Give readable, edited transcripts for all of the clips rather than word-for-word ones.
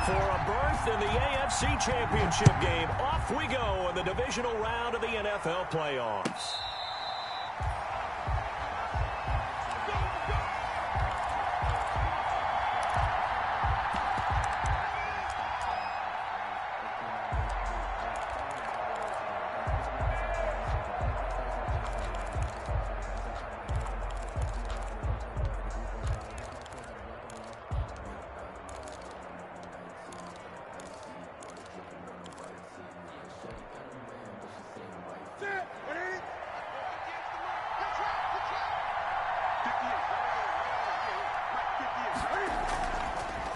For a berth in the AFC Championship game, off we go in the divisional round of the NFL playoffs.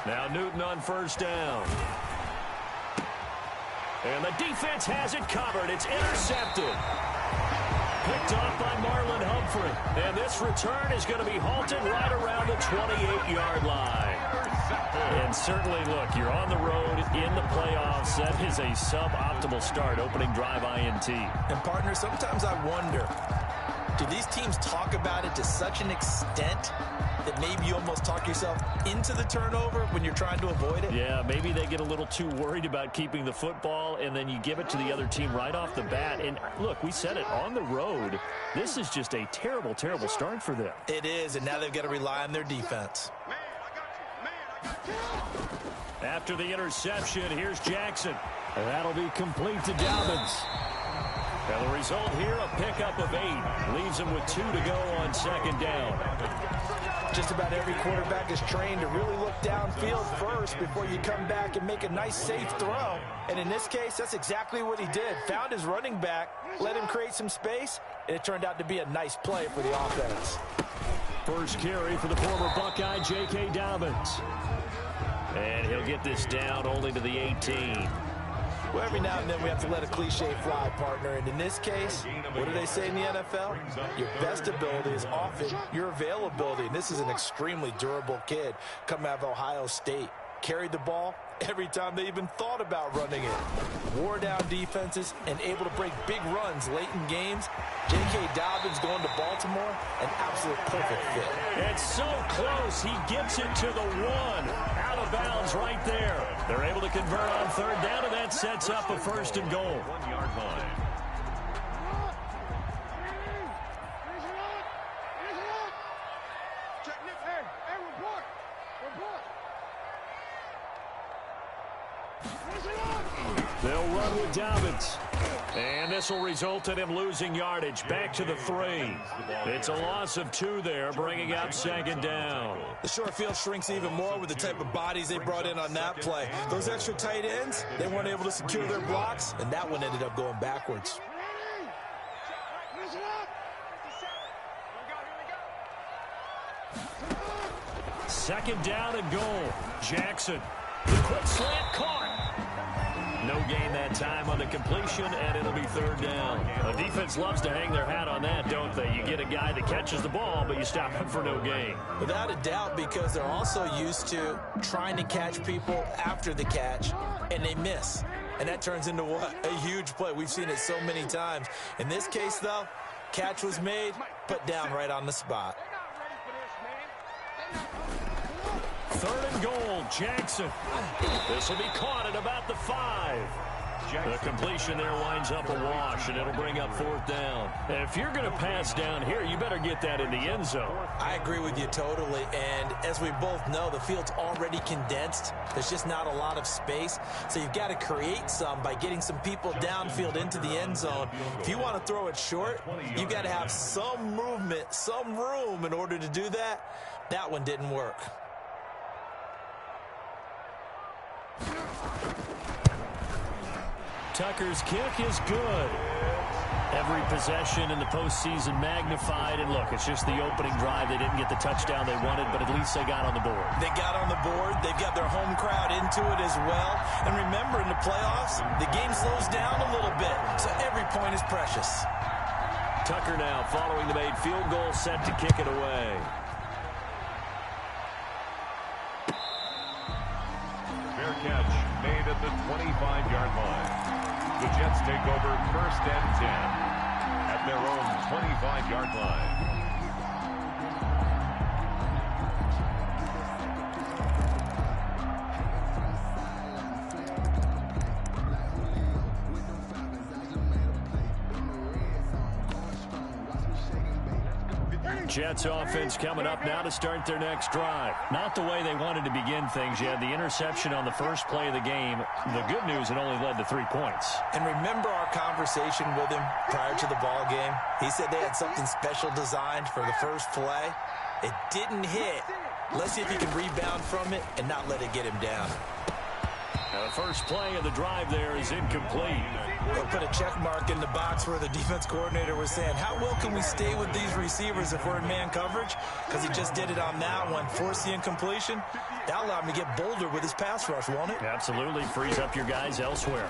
Now Newton on first down. And the defense has it covered. It's intercepted. Picked off by Marlon Humphrey. And this return is going to be halted right around the 28-yard line. And certainly, look, you're on the road in the playoffs. That is a suboptimal start, opening drive INT. And, partner, sometimes I wonder, do these teams talk about it to such an extent that maybe you almost talk yourself into the turnover when you're trying to avoid it? Yeah, maybe they get a little too worried about keeping the football, and then you give it to the other team right off the bat. And, look, we said it, on the road, this is just a terrible, terrible start for them. It is, and now they've got to rely on their defense. After the interception, here's Jackson. And that'll be complete to Dobbins. And the result here, a pickup of 8. Leaves him with 2 to go on second down. Just about every quarterback is trained to really look downfield first before you come back and make a nice, safe throw. And in this case, that's exactly what he did. Found his running back, let him create some space, and it turned out to be a nice play for the offense. First carry for the former Buckeye, J.K. Dobbins. And he'll get this down only to the 18. Well, every now and then we have to let a cliche fly, partner. And in this case, what do they say in the NFL? Your best ability is often your availability. And this is an extremely durable kid coming out of Ohio State. Carried the ball every time they even thought about running it. Wore down defenses and able to break big runs late in games. J.K. Dobbins going to Baltimore, an absolute perfect fit. It's so close. He gets it to the 1. Out of bounds right there. They're able to convert on third down, and that sets up a first and goal. 1-yard line. They'll run with Dobbins. And this will result in him losing yardage. Back to the 3. It's a loss of 2 there, bringing up second down. The short field shrinks even more with the type of bodies they brought in on that play. Those extra tight ends, they weren't able to secure their blocks, and that one ended up going backwards. Second down and goal. Jackson. The quick slant caught. No gain that time on the completion, and it'll be third down. The defense loves to hang their hat on that, don't they? You get a guy that catches the ball, but you stop him for no gain. Without a doubt, because they're also used to trying to catch people after the catch, and they miss. And that turns into what? A huge play. We've seen it so many times. In this case, though, catch was made, put down right on the spot. Third and goal, Jackson. This will be caught at about the 5. The completion there winds up a wash, and it'll bring up fourth down. And if you're going to pass down here, you better get that in the end zone. I agree with you totally, and as we both know, the field's already condensed. There's just not a lot of space, so you've got to create some by getting some people downfield into the end zone. If you want to throw it short, you've got to have some movement, some room in order to do that. That one didn't work. Tucker's kick is good. Every possession in the postseason magnified. And look, it's just the opening drive. They didn't get the touchdown they wanted, but at least they got on the board. They got on the board. They've got their home crowd into it as well. And remember, in the playoffs, the game slows down a little bit, so every point is precious. Tucker now following the made field goal, set to kick it away. Fair catch made at the 25-yard line. The Jets take over first and 10 at their own 25-yard line. Jets offense coming up now to start their next drive. Not the way they wanted to begin things. You had the interception on the first play of the game. The good news, it only led to 3 points. And remember our conversation with him prior to the ball game? He said they had something special designed for the first play. It didn't hit. Let's see if he can rebound from it and not let it get him down. Now the first play of the drive there is incomplete. They'll put a check mark in the box where the defense coordinator was saying, how well can we stay with these receivers if we're in man coverage? Because he just did it on that one. Force the incompletion. That'll allow him to get bolder with his pass rush, won't it? Absolutely. Frees up your guys elsewhere.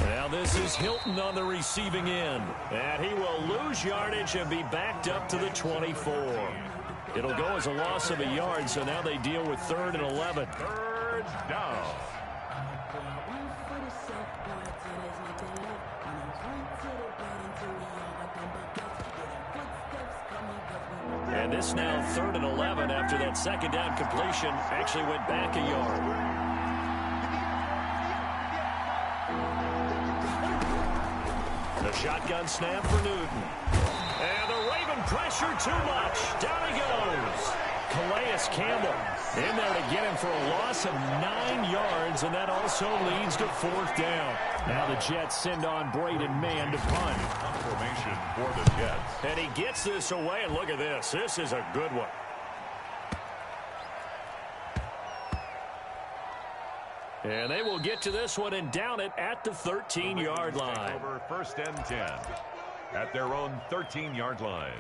Now this is Hilton on the receiving end. And he will lose yardage and be backed up to the 24. It'll go as a loss of a yard, so now they deal with 3rd and 11. Third down. And this now 3rd and 11 after that second down completion actually went back a yard. The shotgun snap for Newton. And the Raven pressure too much. Down he goes. Calais Campbell in there to get him for a loss of 9 yards, and that also leads to 4th down. Now the Jets send on Braden Mann to punt. Formation for the Jets. And he gets this away, and look at this. This is a good one. And they will get to this one and down it at the 13-yard line. Over 1st and 10 at their own 13-yard line.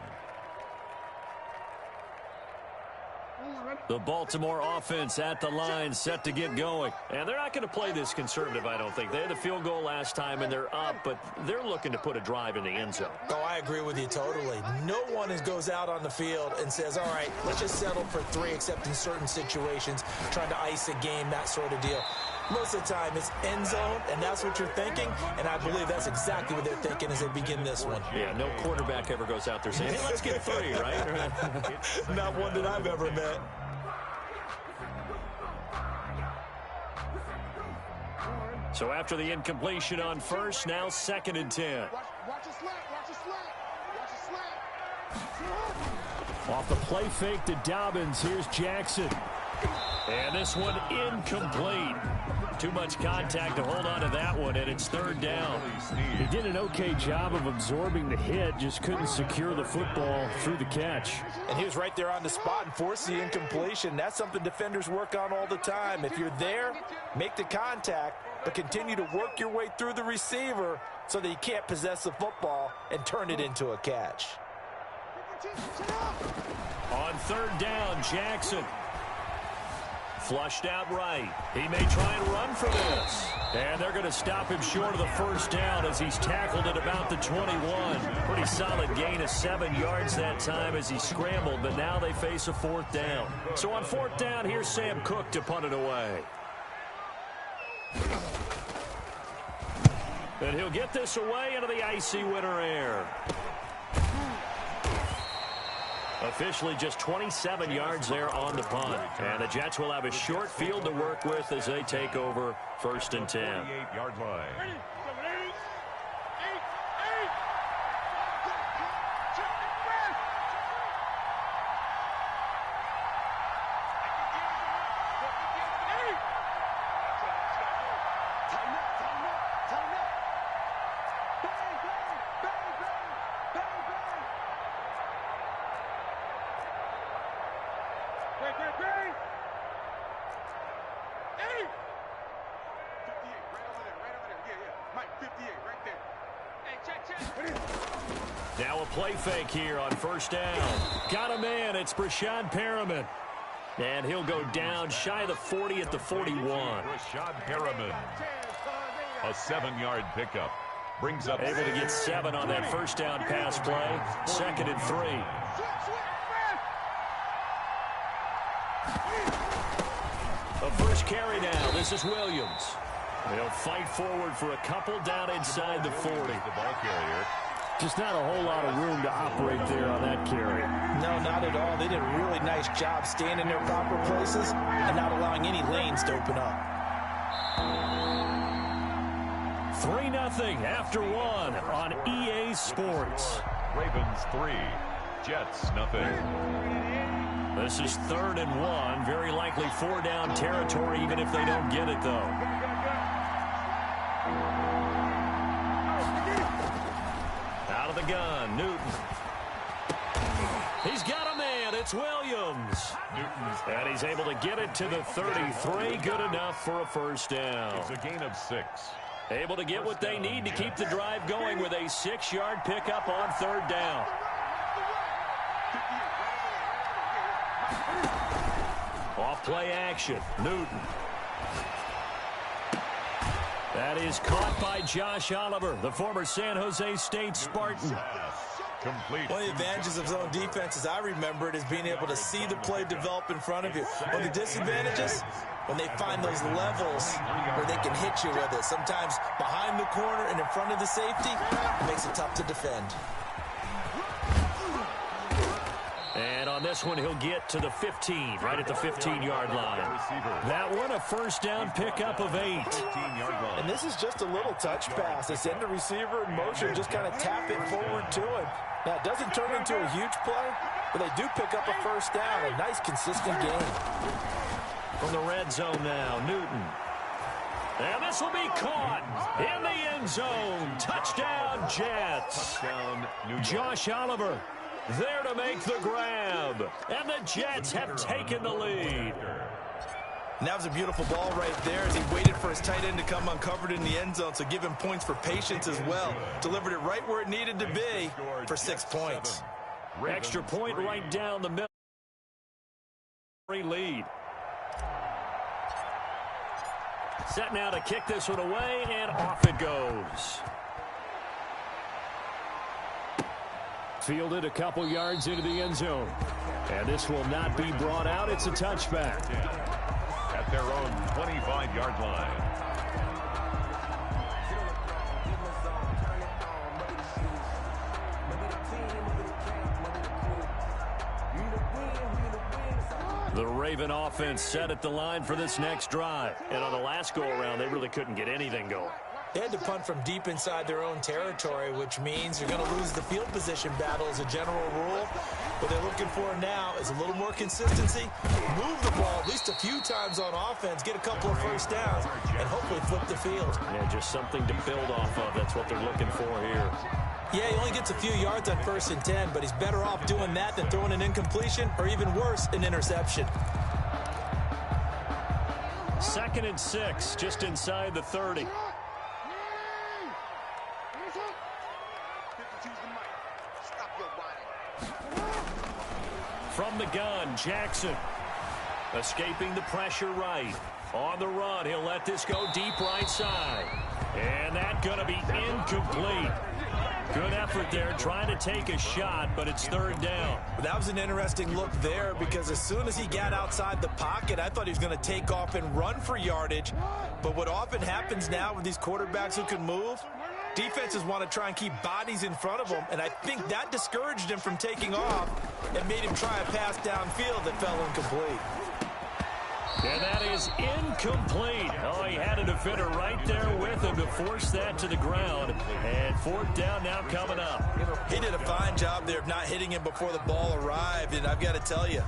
The Baltimore offense at the line, set to get going. And they're not going to play this conservative, I don't think. They had the field goal last time, and they're up, but they're looking to put a drive in the end zone. Oh, I agree with you totally. No one goes out on the field and says, all right, let's just settle for 3, except in certain situations, trying to ice a game, that sort of deal. Most of the time, it's end zone, and that's what you're thinking, and I believe that's exactly what they're thinking as they begin this one. Yeah, no quarterback ever goes out there saying, hey, let's get 3, right? Not one that I've ever met. So after the incompletion on first, now 2nd and 10. Watch the slap, watch the slap, watch the slap. Off the play fake to Dobbins, here's Jackson. And this one incomplete. Too much contact to hold on to that one, and it's 3rd down. He did an okay job of absorbing the hit, just couldn't secure the football through the catch. And he was right there on the spot and forced the incompletion. That's something defenders work on all the time. If you're there, make the contact, but continue to work your way through the receiver so that you can't possess the football and turn it into a catch. On 3rd down, Jackson. Flushed out right. He may try and run for this. And they're going to stop him short of the 1st down as he's tackled at about the 21. Pretty solid gain of 7 yards that time as he scrambled, but now they face a 4th down. So on 4th down, here's Sam Cook to punt it away. And he'll get this away into the icy winter air. Officially just 27 yards there on the punt. And the Jets will have a short field to work with as they take over 1st and 10. 48-yard line. Now a play fake here on 1st down. Got him in. It's Brashad Perriman. And he'll go down shy of the 40 at the 41. Brashad Perriman. A 7-yard pickup. Brings up able to get 7 on that 1st down pass play. 2nd and 3. A first carry now. This is Williams. They'll fight forward for a couple down inside the 40. The ball carrier. Just not a whole lot of room to operate there on that carry. No, not at all. They did a really nice job staying in their proper places and not allowing any lanes to open up. 3-0 after one on EA Sports. Ravens 3, Jets nothing. This is 3rd and 1. Very likely 4-down territory, even if they don't get it, though. Out of the gun, Newton. He's got a man. It's Williams. And he's able to get it to the 33. Good enough for a first down. It's a gain of 6. Able to get what they need to keep the drive going with a 6-yard pickup on 3rd down. Off play action. Newton. That is caught by Josh Oliver, the former San Jose State Spartan. Complete. One of the advantages of zone defense, as I remember it, is being able to see the play develop in front of you. One of the disadvantages, when they find those levels where they can hit you with it. Sometimes behind the corner and in front of the safety, it makes it tough to defend. And on this one, he'll get to the 15, right at the 15-yard line. That one, a first down pickup of 8. And this is just a little touch pass. They send the receiver in motion, just kind of tap it forward to him. Now, it doesn't turn into a huge play, but they do pick up a first down. A nice, consistent gain. From the red zone now, Newton. And this will be caught in the end zone. Touchdown, Jets. Touchdown, New York. Josh Oliver there to make the grab. And the Jets have taken the lead. And that was a beautiful ball right there as he waited for his tight end to come uncovered in the end zone, so give him points for patience as well. Delivered it right where it needed to be for 6 points. Extra point right down the middle. Lead. Set now to kick this one away, and off it goes. Fielded a couple yards into the end zone. And this will not be brought out. It's a touchback. At their own 25-yard line. The Raven offense set at the line for this next drive. And on the last go-around, they really couldn't get anything going. They had to punt from deep inside their own territory, which means you're going to lose the field position battle as a general rule. What they're looking for now is a little more consistency, move the ball at least a few times on offense, get a couple of first downs, and hopefully flip the field. Yeah, just something to build off of. That's what they're looking for here. Yeah, he only gets a few yards on 1st and 10, but he's better off doing that than throwing an incompletion, or even worse, an interception. 2nd and 6, just inside the 30. From the gun, Jackson. Escaping the pressure right. On the run, he'll let this go deep right side. And that's going to be incomplete. Good effort there, trying to take a shot, but it's 3rd down. That was an interesting look there because as soon as he got outside the pocket, I thought he was going to take off and run for yardage. But what often happens now with these quarterbacks who can move, defenses want to try and keep bodies in front of them, and I think that discouraged him from taking off and made him try a pass downfield that fell incomplete. And that is incomplete. Oh, he had a defender right there with him to force that to the ground. And 4th down now coming up. He did a fine job there of not hitting him before the ball arrived, and I've got to tell you,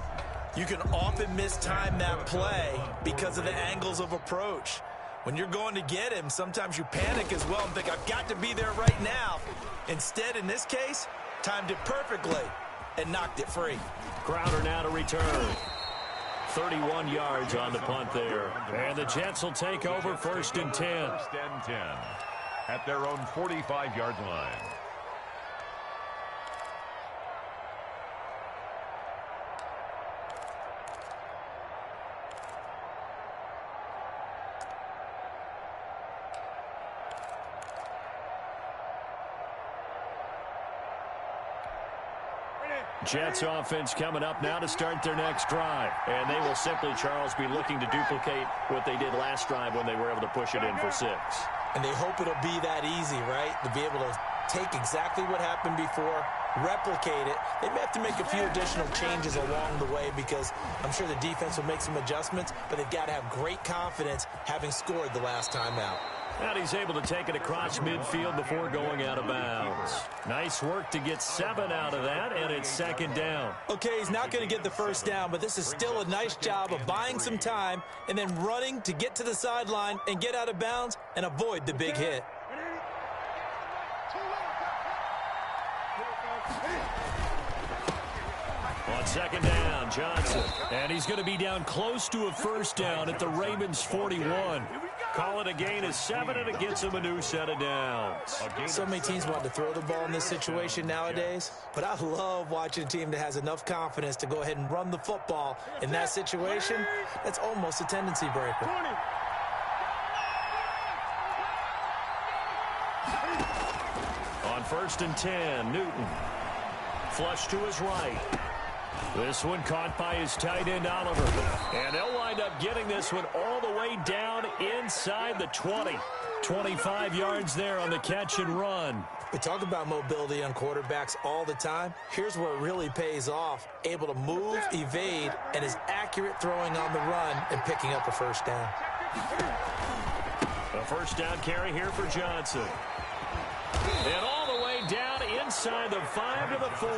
you can often mistime that play because of the angles of approach. When you're going to get him, sometimes you panic as well and think, I've got to be there right now. Instead, in this case, timed it perfectly and knocked it free. Crowder now to return. 31 yards on the punt there. And the Jets will take over 1st and 10. 1st and 10 at their own 45-yard line. Jets offense coming up now to start their next drive. And they will simply, Charles, be looking to duplicate what they did last drive when they were able to push it in for 6. And they hope it'll be that easy, right? To be able to take exactly what happened before, replicate it. They may have to make a few additional changes along the way because I'm sure the defense will make some adjustments, but they've got to have great confidence having scored the last time out. And he's able to take it across midfield before going out of bounds. Nice work to get 7 out of that, and it's second down. Okay, he's not going to get the first down, but this is still a nice job of buying some time and then running to get to the sideline and get out of bounds and avoid the big hit. On second down, Johnson. And he's going to be down close to a first down at the Ravens 41. Call it a gain of 7, and it gets him a new set of downs. So many teams want to throw the ball in this situation nowadays, but I love watching a team that has enough confidence to go ahead and run the football. In that situation, that's almost a tendency breaker. On first and 10, Newton. Flush to his right. This one caught by his tight end, Oliver. And they'll wind up getting this one all the way down inside the 20. 25 yards there on the catch and run. We talk about mobility on quarterbacks all the time. Here's where it really pays off. Able to move, evade, and is accurate throwing on the run and picking up a first down. A first down carry here for Johnson. And all the way down inside the 5 to the 4.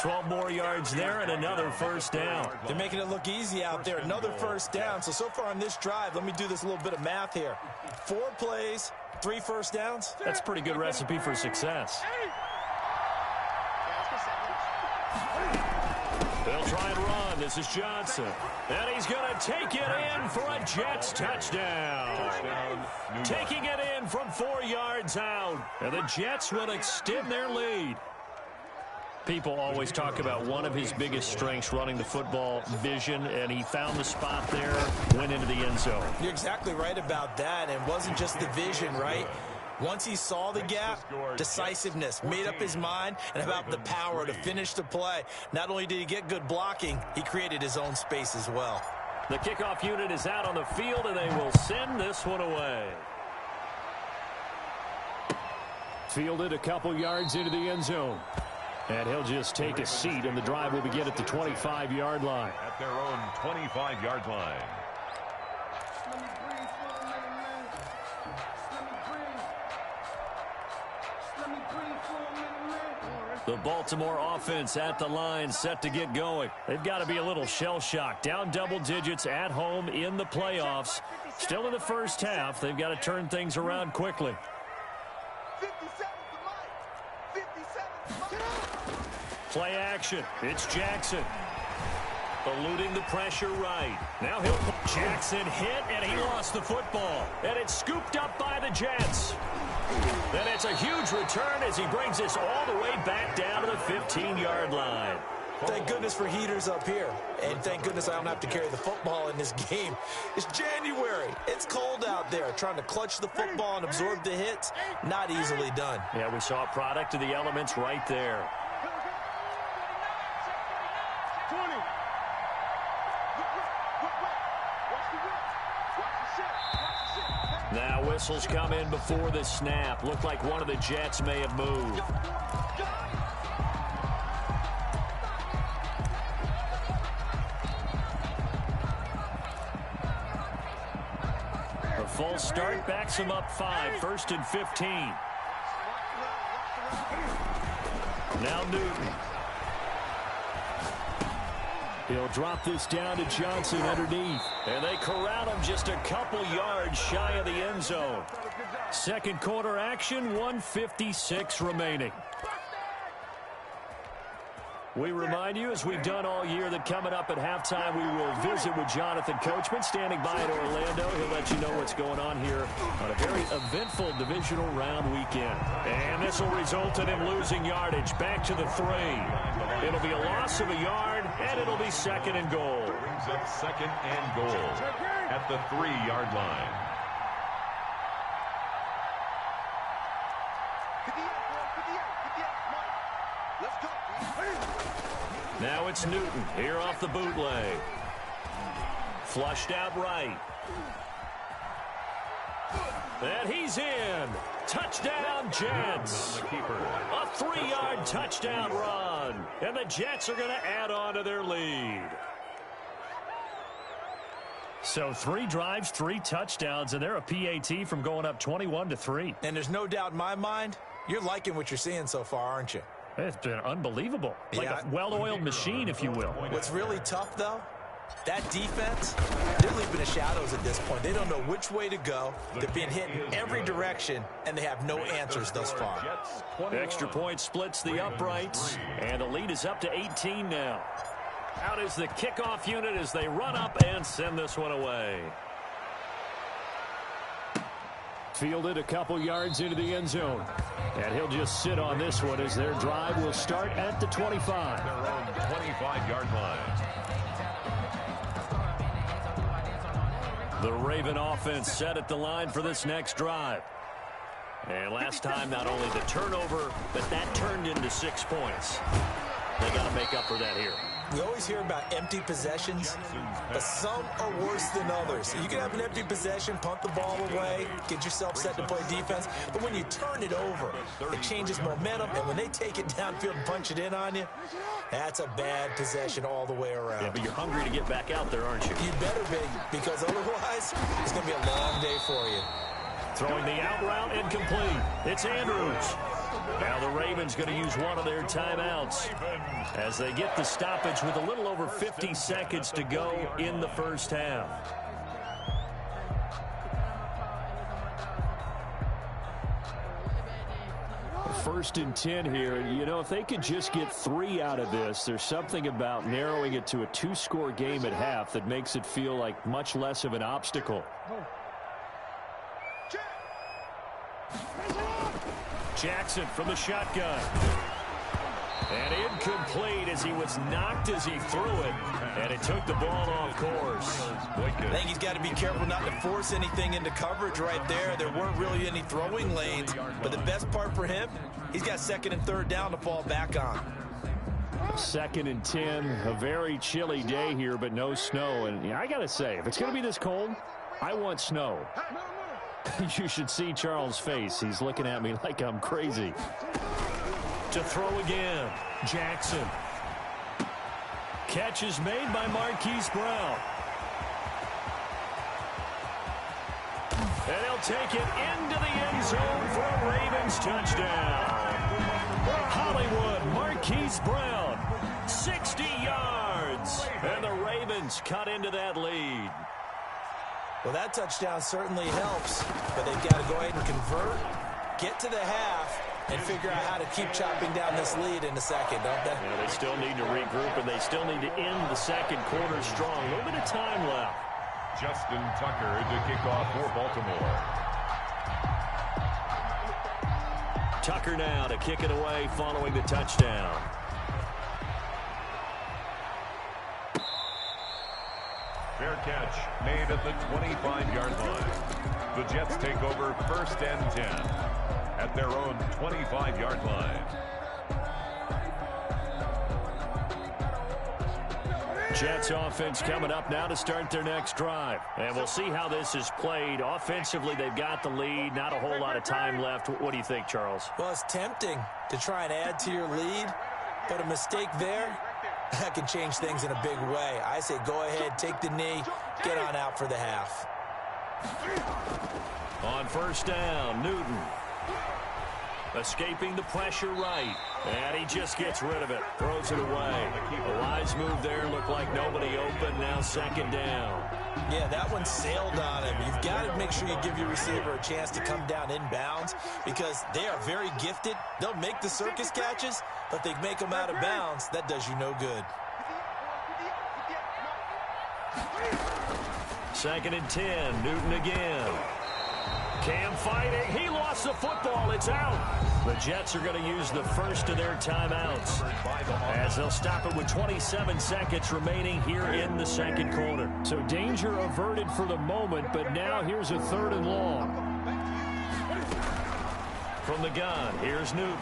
12 more yards there and another first down. They're making it look easy out there. Another first down. So far on this drive, let me do this little bit of math here. 4 plays, 3 first downs. That's a pretty good recipe for success. They'll try and run. This is Johnson. And he's going to take it in for a Jets touchdown. Taking it in from 4 yards out. And the Jets will extend their lead. People always talk about one of his biggest strengths, running the football, vision, and he found the spot there, went into the end zone. You're exactly right about that. And it wasn't just the vision, right? Once he saw the gap, decisiveness, made up his mind, and about the power to finish the play. Not only did he get good blocking, he created his own space as well. The kickoff unit is out on the field, and they will send this one away. Fielded a couple yards into the end zone. And he'll just take a seat, and the drive will begin at the 25-yard line. At their own 25-yard line. The Baltimore offense at the line, set to get going. They've got to be a little shell-shocked. Down double digits at home in the playoffs. Still in the first half. They've got to turn things around quickly. 57 to Mike. 57 to Mike. Play action. It's Jackson. Eluding the pressure right. Now Jackson hit, and he lost the football. And it's scooped up by the Jets. And it's a huge return as he brings this all the way back down to the 15-yard line. Thank goodness for heaters up here. And thank goodness I don't have to carry the football in this game. It's January. It's cold out there. Trying to clutch the football and absorb the hits, not easily done. Yeah, we saw a product of the elements right there. 20. Now whistles come in before the snap. Looked like one of the Jets may have moved. A full start backs him up 5. 1st and 15. Now Newton. He'll drop this down to Johnson underneath. And they corral him just a couple yards shy of the end zone. Second quarter action, 1:56 remaining. We remind you, as we've done all year, that coming up at halftime, we will visit with Jonathan Coachman, standing by in Orlando. He'll let you know what's going on here on a very eventful divisional round weekend. And this will result in him losing yardage. Back to the 3. It'll be a loss of a yard, and it'll be 2nd and goal. Brings up 2nd and goal at the 3-yard line. Now it's Newton here off the bootleg. Flushed out right. And he's in. Touchdown, Jets. A 3-yard touchdown run. And the Jets are going to add on to their lead. So 3 drives, 3 touchdowns, and they're a PAT from going up 21-3. And there's no doubt in my mind, you're liking what you're seeing so far, aren't you? It's been unbelievable. Like a well-oiled machine, if you will. What's really tough, though, that defense, they're leaping the shadows at this point. They don't know which way to go. They're being hit in every direction, and they have no answers thus far. Extra point splits the uprights, and the lead is up to 18 now. Out is the kickoff unit as they run up and send this one away. Fielded a couple yards into the end zone. And he'll just sit on this one as their drive will start at the 25. Their own 25-yard line. The Raven offense set at the line for this next drive. And last time, not only the turnover, but that turned into 6 points. They got to make up for that here. We always hear about empty possessions, but some are worse than others. You can have an empty possession, punt the ball away, get yourself set to play defense, but when you turn it over, it changes momentum, and when they take it downfield and punch it in on you, that's a bad possession all the way around. Yeah, but you're hungry to get back out there, aren't you? You better be, because otherwise, it's going to be a long day for you. Throwing the out route incomplete. It's Andrews. Now the Ravens going to use one of their timeouts as they get the stoppage with a little over 50 seconds to go in the first half. First and 10 here. You know, if they could just get 3 out of this, there's something about narrowing it to a 2-score game at half that makes it feel like much less of an obstacle. Jackson from the shotgun. And incomplete as he was knocked as he threw it. And it took the ball off course. I think he's got to be careful not to force anything into coverage right there. There weren't really any throwing lanes. But the best part for him, he's got 2nd and 3rd down to fall back on. 2nd and 10. A very chilly day here, but no snow. And I got to say, if it's going to be this cold, I want snow. You should see Charles' face. He's looking at me like I'm crazy. To throw again, Jackson. Catch is made by Marquise Brown. And he'll take it into the end zone for a Ravens touchdown. Hollywood, Marquise Brown, 60 yards. And the Ravens cut into that lead. Well, that touchdown certainly helps, but they've got to go ahead and convert, get to the half, and figure out how to keep chopping down this lead in the second, don't they? Yeah, they still need to regroup, and they still need to end the second quarter strong. A little bit of time left. Justin Tucker to kick off for Baltimore. Tucker now to kick it away following the touchdown. Fair catch made at the 25-yard line. The Jets take over 1st and 10 at their own 25-yard line. Jets offense coming up now to start their next drive. And we'll see how this is played. Offensively, they've got the lead. Not a whole lot of time left. What do you think, Charles? Well, it's tempting to try and add to your lead, but a mistake there, that can change things in a big way. I say go ahead, take the knee, get on out for the half. On 1st down, Newton. Escaping the pressure right. And he just gets rid of it. Throws it away. A wise move there. Looked like nobody open. Now 2nd down. Yeah, that one sailed on him. You've got to make sure you give your receiver a chance to come down inbounds because they are very gifted. They'll make the circus catches, but they make them out of bounds. That does you no good. 2nd and 10. Newton again. Cam fighting. He lost the football. It's out. The Jets are going to use the first of their timeouts as they'll stop it with 27 seconds remaining here in the second quarter. So danger averted for the moment, but now here's a 3rd and long. From the gun, here's Newton.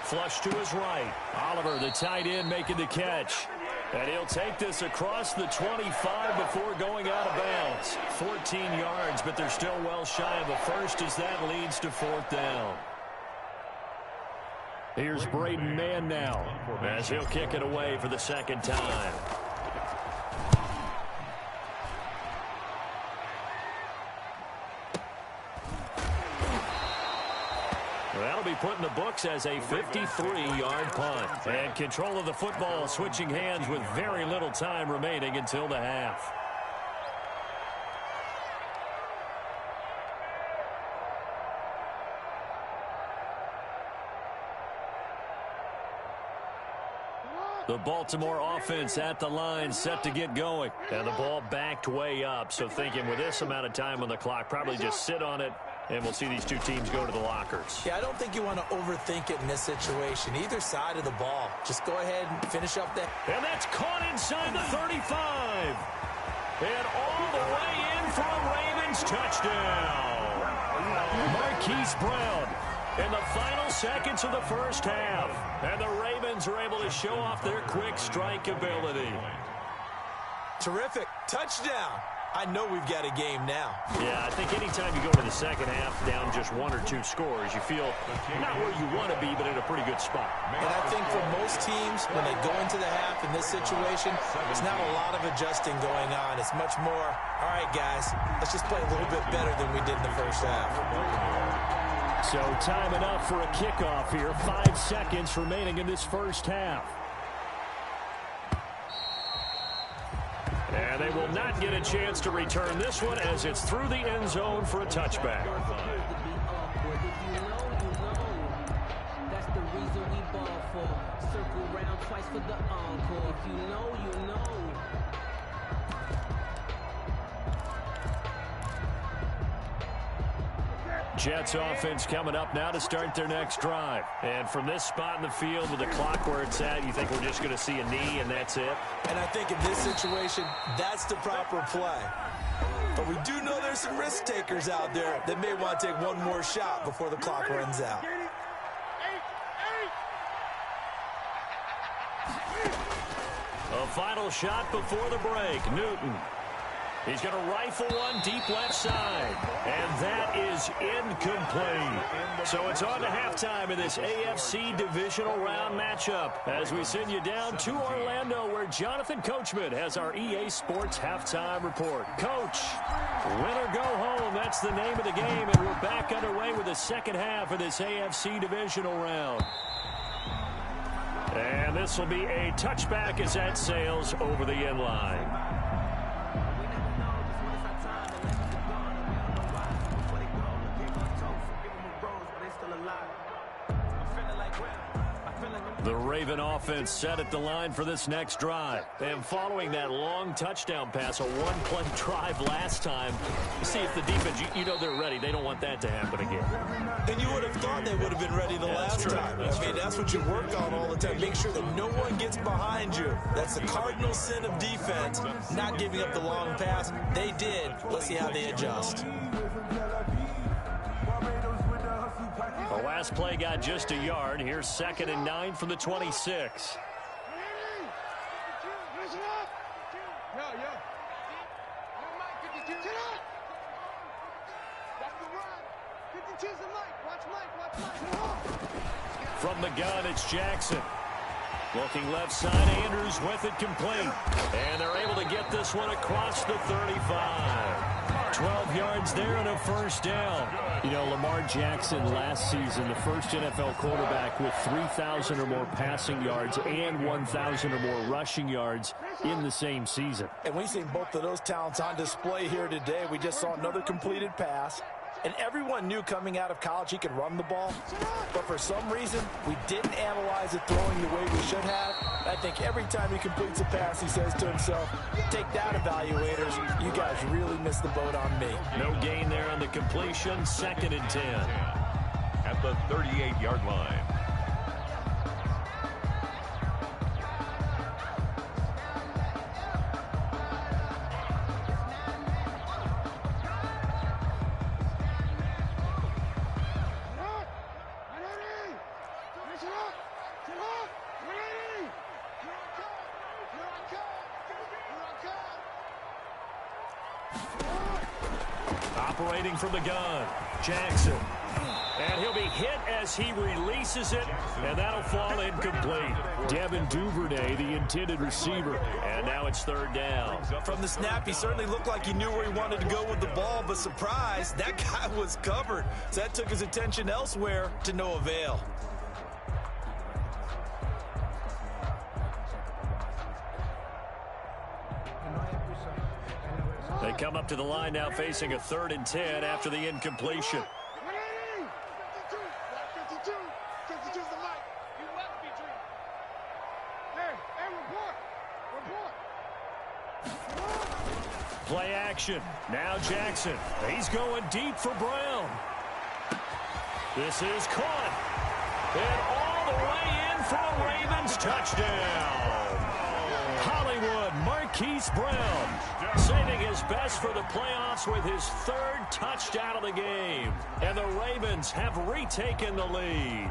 Flush to his right. Oliver, the tight end, making the catch. And he'll take this across the 25 before going out of bounds. 14 yards, but they're still well shy of a first as that leads to 4th down. Here's Braden Mann now as he'll kick it away for the 2nd time. That'll be put in the books as a 53-yard punt. And control of the football switching hands with very little time remaining until the half. The Baltimore offense at the line, set to get going. And the ball backed way up. So thinking with this amount of time on the clock, probably just sit on it, and we'll see these two teams go to the lockers. Yeah, I don't think you want to overthink it in this situation. Either side of the ball. Just go ahead and finish up that. And that's caught inside the 35. And all the way in for a Ravens touchdown. Marquise Brown. In the final seconds of the first half. And the Ravens are able to show off their quick strike ability. Terrific. Touchdown. I know we've got a game now. Yeah, I think anytime you go to the second half down just 1 or 2 scores, you feel not where you want to be, but in a pretty good spot. And I think for most teams, when they go into the half in this situation, there's not a lot of adjusting going on. It's much more, all right, guys, let's just play a little bit better than we did in the first half. So time enough for a kickoff here. 5 seconds remaining in this first half. And they will not get a chance to return this one as it's through the end zone for a touchback. That's the reason we ball for. Circle round twice for the encore. If you know, you know. Jets offense coming up now to start their next drive. And from this spot in the field with the clock where it's at, you think we're just going to see a knee and that's it? And I think in this situation, that's the proper play. But we do know there's some risk takers out there that may want to take one more shot before the clock runs out. A final shot before the break. Newton. He's going to rifle one deep left side. And that is incomplete. So it's on to halftime in this AFC divisional round matchup as we send you down to Orlando where Jonathan Coachman has our EA Sports halftime report. Coach, win or go home, that's the name of the game. And we're back underway with the second half of this AFC divisional round. And this will be a touchback as that sails over the end line. The Raven offense set at the line for this next drive. And following that long touchdown pass, a one-play drive last time, see if the defense, you know they're ready. They don't want that to happen again. And you would have thought they would have been ready the last time. I mean, that's what you work on all the time. Make sure that no one gets behind you. That's the cardinal sin of defense, not giving up the long pass. They did. Let's see how they adjust. The last play got just a yard. Here's 2nd and 9 from the 26. From the gun, it's Jackson. Looking left side, Andrews with it complete. And they're able to get this one across the 35. 12 yards there and a first down. You know, Lamar Jackson last season, the first NFL quarterback with 3,000 or more passing yards and 1,000 or more rushing yards in the same season. And we've seen both of those talents on display here today. We just saw another completed pass. And everyone knew coming out of college he could run the ball. But for some reason, we didn't analyze it throwing the way we should have. I think every time he completes a pass, he says to himself, take that, evaluators. You guys really missed the boat on me. No gain there on the completion. 2nd and 10. At the 38-yard line. Operating from the gun, Jackson. And he'll be hit as he releases it, and that'll fall incomplete. Devin Duvernay, the intended receiver, and now it's third down. From the snap, he certainly looked like he knew where he wanted to go with the ball, but surprise, that guy was covered. So that took his attention elsewhere to no avail. They come up to the line now facing a 3rd and 10 after the incompletion. 52 is the mic. You left me, Dream. Hey, report. Play action. Now Jackson. He's going deep for Brown. This is caught. And all the way in for a Ravens touchdown. Hollywood Marquise Brown saving his best for the playoffs with his 3rd touchdown of the game. And the Ravens have retaken the lead.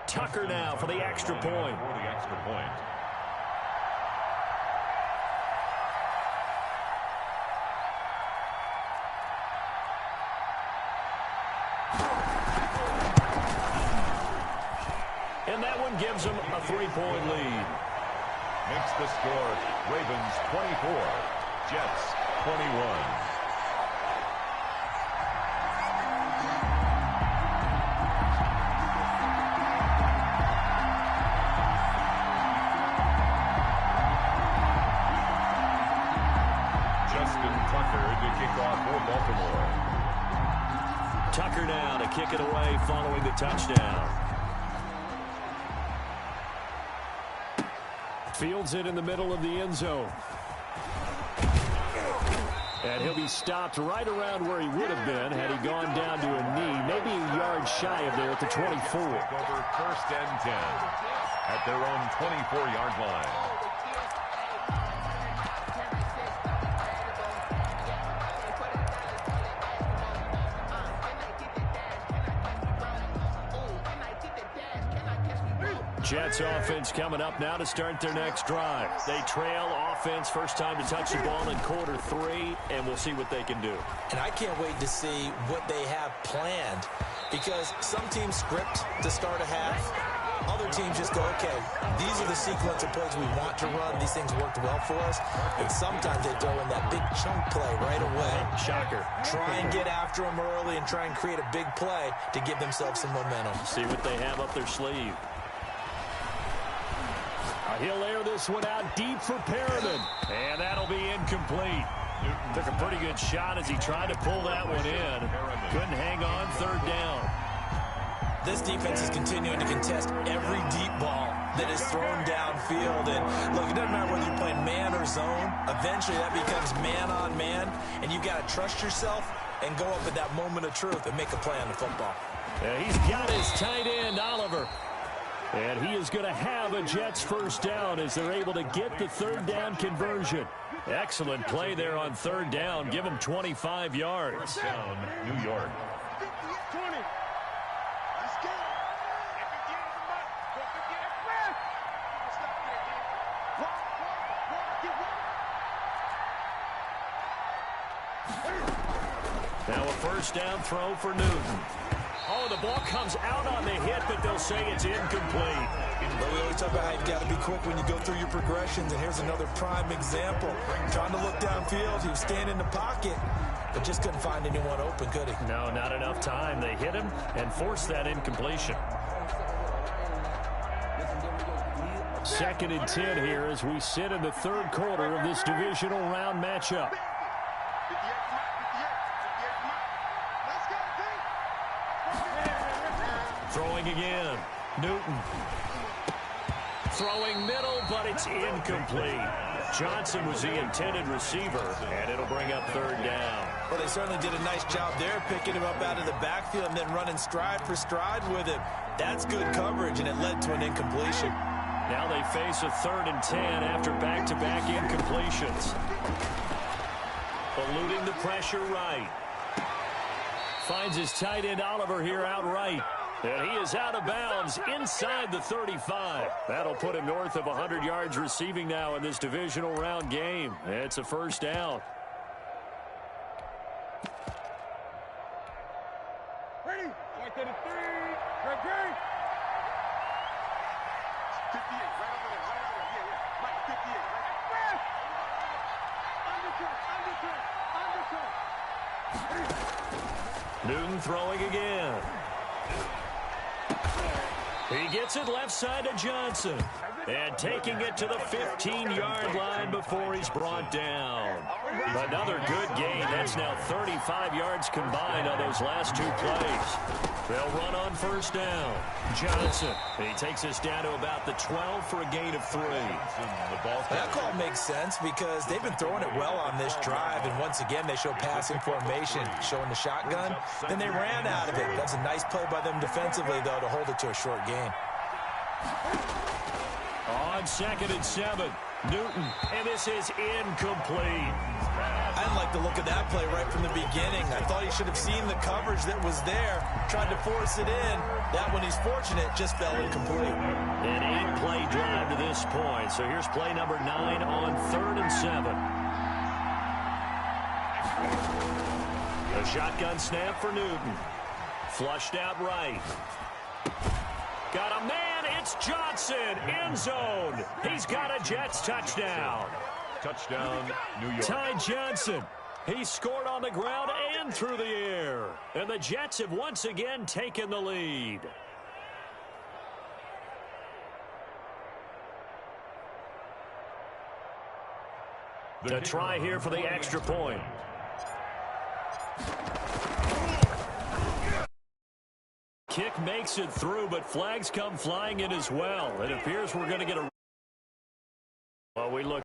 Tucker now for the extra point. For the extra point. And that one gives them a 3-point lead. Makes the score Ravens 24, Jets 21. Tucker now to kick it away following the touchdown. Fields it in the middle of the end zone. And he'll be stopped right around where he would have been had he gone down to a knee, maybe a yard shy of there at the 24. Over 1st and 10 at their own 24-yard line. Jets offense coming up now to start their next drive. They trail offense, first time to touch the ball in quarter 3, and we'll see what they can do. And I can't wait to see what they have planned, because some teams script to start a half. Other teams just go, okay, these are the sequence of plays we want to run. These things worked well for us. And sometimes they throw in that big chunk play right away. Shocker. Try and get after them early and try and create a big play to give themselves some momentum. See what they have up their sleeve. He'll air this one out deep for Perriman. And that'll be incomplete. Took a pretty good shot as he tried to pull that one in. Couldn't hang on, 3rd down. This defense is continuing to contest every deep ball that is thrown downfield. And look, it doesn't matter whether you're playing man or zone. Eventually that becomes man on man. And you've got to trust yourself and go up at that moment of truth and make a play on the football. Yeah, he's got his tight end, Oliver. And he is going to have a Jets 1st down as they're able to get the 3rd down conversion. Excellent play there on 3rd down. Give him 25 yards. 1st down, New York. 20. Let's go. Now a 1st down throw for Newton. Oh, the ball comes out on the hit, but they'll say it's incomplete. But we always talk about how you've got to be quick when you go through your progressions, and here's another prime example. Trying to look downfield, he was standing in the pocket, but just couldn't find anyone open, could he? No, not enough time. They hit him and forced that incompletion. 2nd and 10 here as we sit in the 3rd quarter of this divisional round matchup. Throwing again. Newton. Throwing middle, but it's incomplete. Johnson was the intended receiver, and it'll bring up 3rd down. Well, they certainly did a nice job there, picking him up out of the backfield and then running stride for stride with him. That's good coverage, and it led to an incompletion. Now they face a 3rd and 10 after back-to-back incompletions. Eluding the pressure right. Finds his tight end Oliver here outright. And he is out of bounds inside the 35. That'll put him north of 100 yards receiving now in this divisional round game. It's a first down. Ready? Right to the 3. Great, great. 58, right over there, right over there. Yeah. Mike, 58, right? Undercut. Newton throwing again. He gets it left side of Johnson. And taking it to the 15-yard line before he's brought down. Another good gain. That's now 35 yards combined on those last 2 plays. They'll run on first down. Johnson. He takes us down to about the 12 for a gain of 3. That call makes sense because they've been throwing it well on this drive, and once again they show passing formation, showing the shotgun. Then they ran out of it. That's a nice play by them defensively, though, to hold it to a short gain. On 2nd and 7, Newton, and this is incomplete. I didn't like the look of that play right from the beginning. I thought he should have seen the coverage that was there, tried to force it in. That one, he's fortunate, just fell incomplete. An 8-play drive to this point. So here's play number 9 on 3rd and 7. A shotgun snap for Newton. Flushed out right. Got a man. It's Johnson. End zone. He's got a Jets touchdown. Touchdown, New York. Ty Johnson. He scored on the ground and through the air. And the Jets have once again taken the lead. To try here for the extra point. Kick makes it through, but flags come flying in as well. It appears we're going to get a... Well, we look